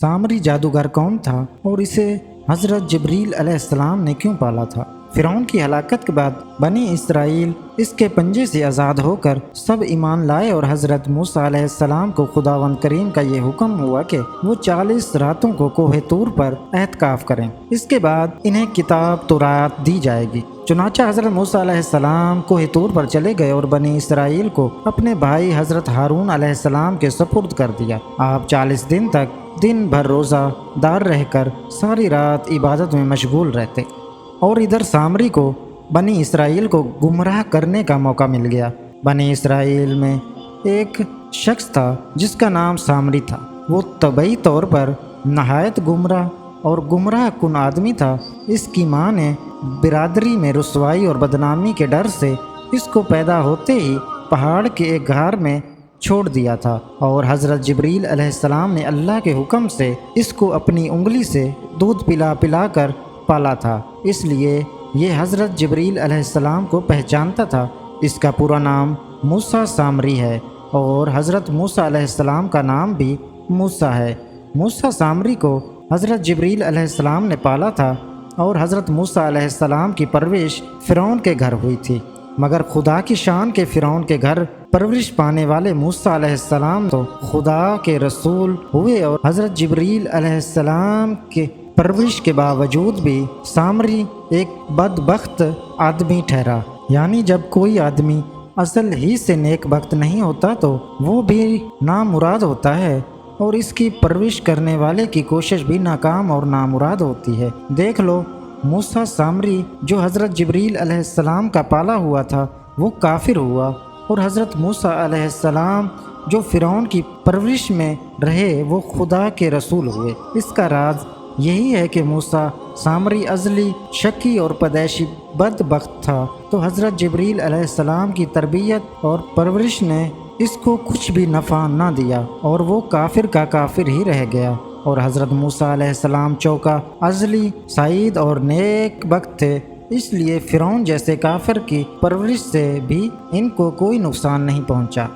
सामरी जादूगर कौन था और इसे हज़रत जिब्रील अलैहिस्सलाम ने क्यों पाला था। फ़िरौन की हलाकत के बाद बनी इसराइल इसके पंजे से आज़ाद होकर सब ईमान लाए और हज़रत मूसा अलैहिस्सलाम को खुदावंद करीम का ये हुक्म हुआ कि वो 40 रातों को कोहे तूर पर एहतिकाफ करें। इसके बाद इन्हें किताब तौरात दी जाएगी। चुनांचे हज़रत मूसा अलैहिस्सलाम कोहे तूर पर चले गए और बनी इसराइल को अपने भाई हज़रत हारून अलैहिस्सलाम के सपुर्द कर दिया। आप 40 दिन तक दिन भर रोज़ा दार रहकर सारी रात इबादत में मशगूल रहते और इधर सामरी को बनी इसराइल को गुमराह करने का मौका मिल गया। बनी इसराइल में एक शख्स था जिसका नाम सामरी था। वो तबई तौर पर नहायत गुमराह और गुमराह कुन आदमी था। इसकी माँ ने बिरादरी में रुसवाई और बदनामी के डर से इसको पैदा होते ही पहाड़ के एक घार में छोड़ दिया था और हज़रत जिब्रील अलैहिस्सलाम ने अल्लाह के हुक्म से इसको अपनी उंगली से दूध पिला पिला कर पाला था। इसलिए ये हज़रत जिब्रील अलैहिस्सलाम को पहचानता था। इसका पूरा नाम मूसा सामरी है और हज़रत मूसा अलैहिस्सलाम का नाम भी मूसा है। मूसा सामरी को हज़रत जिब्रील अलैहिस्सलाम ने पाला था और हज़रत मूसा अलैहिस्सलाम की परवरिश फ़िरौन के घर हुई थी। मगर खुदा की शान के फ़िरौन के घर परवरिश पाने वाले मूसा अलैहिस्सलाम तो खुदा के रसूल हुए और हज़रत जिब्रील अलैहिस्सलाम के परवरिश के बावजूद भी सामरी एक बदबख्त आदमी ठहरा। यानी जब कोई आदमी असल ही से नेक बख्त नहीं होता तो वो भी नामुराद होता है और इसकी परवरिश करने वाले की कोशिश भी नाकाम और नामुराद होती है। देख लो, मूसा सामरी जो हज़रत जिब्रील अलैहिस्सलाम का पाला हुआ था वो काफिर हुआ और हज़रत मूसा अलैहिस्सलाम जो फ़िरौन की परवरिश में रहे वो खुदा के रसूल हुए। इसका राज यही है कि मूसा सामरी अज़ली शकी और पैदाइशी बदबख्त था तो हज़रत जिब्रील अलैहिस्सलाम की तरबियत और परवरिश ने इसको कुछ भी नफ़ा ना दिया और वो काफिर का काफिर ही रह गया। और हज़रत मूसा अलैहिस्सलाम चौका अज़ली सईद और नेक बख्त थे, इसलिए फ़िरौन जैसे काफिर की परवरिश से भी इनको कोई नुकसान नहीं पहुंचा।